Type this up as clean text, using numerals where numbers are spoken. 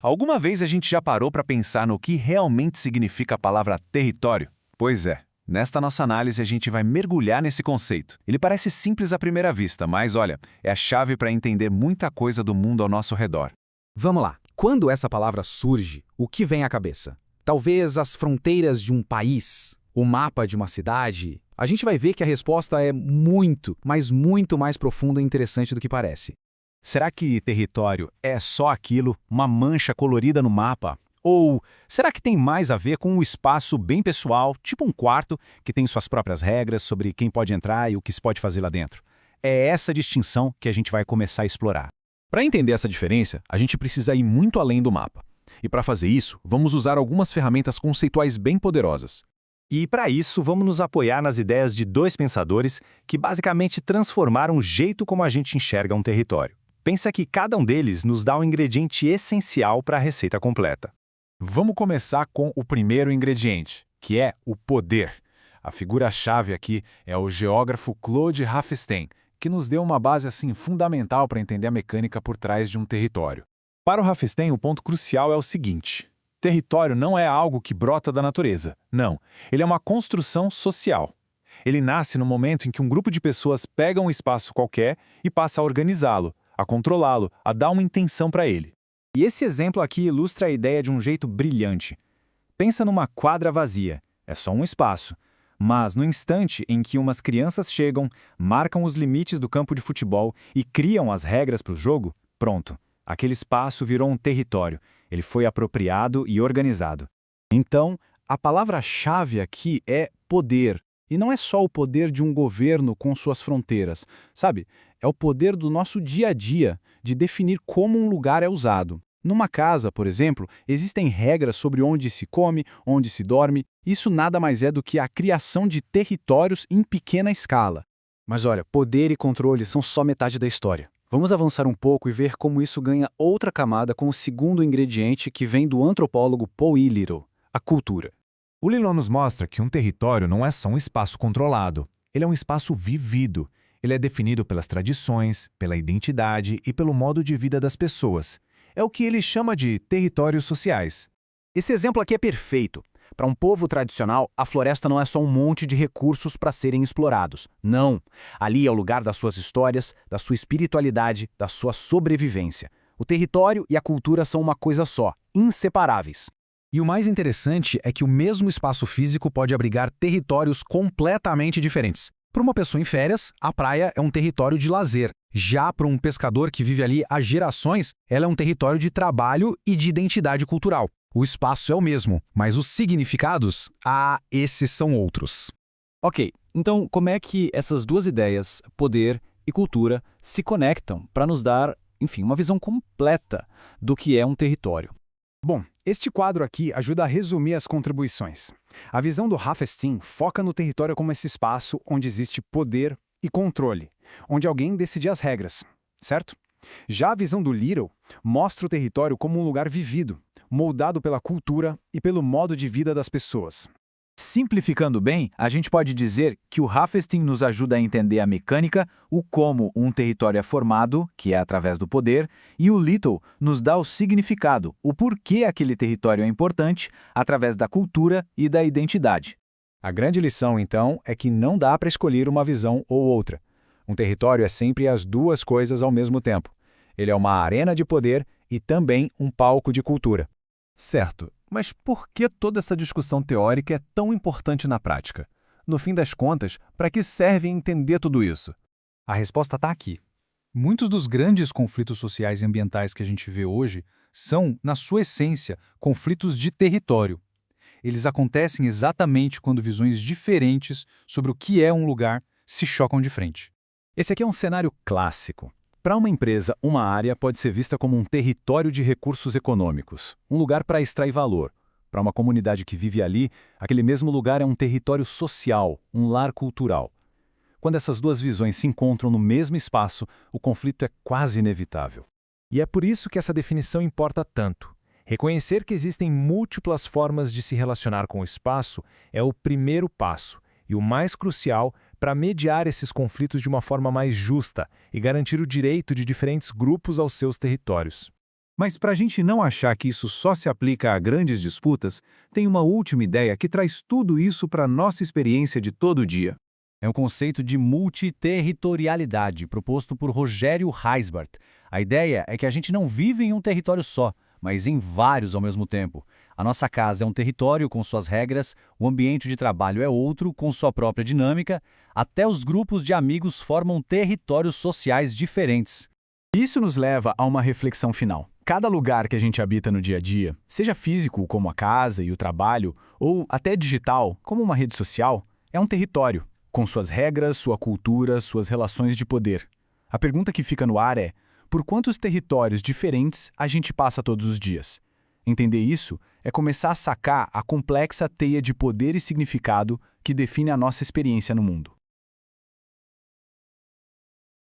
Alguma vez a gente já parou para pensar no que realmente significa a palavra território? Pois é, nesta nossa análise a gente vai mergulhar nesse conceito. Ele parece simples à primeira vista, mas olha, é a chave para entender muita coisa do mundo ao nosso redor. Vamos lá. Quando essa palavra surge, o que vem à cabeça? Talvez as fronteiras de um país, o mapa de uma cidade? A gente vai ver que a resposta é muito, mas muito mais profunda e interessante do que parece. Será que território é só aquilo, uma mancha colorida no mapa? Ou será que tem mais a ver com um espaço bem pessoal, tipo um quarto, que tem suas próprias regras sobre quem pode entrar e o que se pode fazer lá dentro? É essa distinção que a gente vai começar a explorar. Para entender essa diferença, a gente precisa ir muito além do mapa. E para fazer isso, vamos usar algumas ferramentas conceituais bem poderosas. E para isso, vamos nos apoiar nas ideias de dois pensadores que basicamente transformaram o jeito como a gente enxerga um território. Pensa que cada um deles nos dá um ingrediente essencial para a receita completa. Vamos começar com o primeiro ingrediente, que é o poder. A figura-chave aqui é o geógrafo Claude Haffestein, que nos deu uma base assim fundamental para entender a mecânica por trás de um território. Para o Haffestein, o ponto crucial é o seguinte: território não é algo que brota da natureza. Não, ele é uma construção social. Ele nasce no momento em que um grupo de pessoas pega um espaço qualquer e passa a organizá-lo, a controlá-lo, a dar uma intenção para ele. E esse exemplo aqui ilustra a ideia de um jeito brilhante. Pensa numa quadra vazia, é só um espaço. Mas no instante em que umas crianças chegam, marcam os limites do campo de futebol e criam as regras para o jogo, pronto. Aquele espaço virou um território. Ele foi apropriado e organizado. Então, a palavra-chave aqui é poder. E não é só o poder de um governo com suas fronteiras, sabe? É o poder do nosso dia a dia, de definir como um lugar é usado. Numa casa, por exemplo, existem regras sobre onde se come, onde se dorme. Isso nada mais é do que a criação de territórios em pequena escala. Mas olha, poder e controle são só metade da história. Vamos avançar um pouco e ver como isso ganha outra camada com o segundo ingrediente que vem do antropólogo Paul E. Little, a cultura. O Little nos mostra que um território não é só um espaço controlado, ele é um espaço vivido. Ele é definido pelas tradições, pela identidade e pelo modo de vida das pessoas. É o que ele chama de territórios sociais. Esse exemplo aqui é perfeito. Para um povo tradicional, a floresta não é só um monte de recursos para serem explorados. Não. Ali é o lugar das suas histórias, da sua espiritualidade, da sua sobrevivência. O território e a cultura são uma coisa só, inseparáveis. E o mais interessante é que o mesmo espaço físico pode abrigar territórios completamente diferentes. Para uma pessoa em férias, a praia é um território de lazer. Já para um pescador que vive ali há gerações, ela é um território de trabalho e de identidade cultural. O espaço é o mesmo, mas os significados, esses são outros. Ok, então como é que essas duas ideias, poder e cultura, se conectam para nos dar, enfim, uma visão completa do que é um território? Bom, este quadro aqui ajuda a resumir as contribuições. A visão do Haffestein foca no território como esse espaço onde existe poder e controle, onde alguém decide as regras, certo? Já a visão do Little mostra o território como um lugar vivido, moldado pela cultura e pelo modo de vida das pessoas. Simplificando bem, a gente pode dizer que o Haffestein nos ajuda a entender a mecânica, o como um território é formado, que é através do poder, e o Little nos dá o significado, o porquê aquele território é importante, através da cultura e da identidade. A grande lição, então, é que não dá para escolher uma visão ou outra. Um território é sempre as duas coisas ao mesmo tempo. Ele é uma arena de poder e também um palco de cultura. Certo, mas por que toda essa discussão teórica é tão importante na prática? No fim das contas, para que serve entender tudo isso? A resposta está aqui. Muitos dos grandes conflitos sociais e ambientais que a gente vê hoje são, na sua essência, conflitos de território. Eles acontecem exatamente quando visões diferentes sobre o que é um lugar se chocam de frente. Esse aqui é um cenário clássico. Para uma empresa, uma área pode ser vista como um território de recursos econômicos, um lugar para extrair valor. Para uma comunidade que vive ali, aquele mesmo lugar é um território social, um lar cultural. Quando essas duas visões se encontram no mesmo espaço, o conflito é quase inevitável. E é por isso que essa definição importa tanto. Reconhecer que existem múltiplas formas de se relacionar com o espaço é o primeiro passo e o mais crucial para mediar esses conflitos de uma forma mais justa e garantir o direito de diferentes grupos aos seus territórios. Mas para a gente não achar que isso só se aplica a grandes disputas, tem uma última ideia que traz tudo isso para a nossa experiência de todo dia. É um conceito de multiterritorialidade proposto por Rogério Heisbart. A ideia é que a gente não vive em um território só, mas em vários ao mesmo tempo. A nossa casa é um território com suas regras, o ambiente de trabalho é outro, com sua própria dinâmica, até os grupos de amigos formam territórios sociais diferentes. Isso nos leva a uma reflexão final. Cada lugar que a gente habita no dia a dia, seja físico, como a casa e o trabalho, ou até digital, como uma rede social, é um território, com suas regras, sua cultura, suas relações de poder. A pergunta que fica no ar é: por quantos territórios diferentes a gente passa todos os dias? Entender isso é começar a sacar a complexa teia de poder e significado que define a nossa experiência no mundo.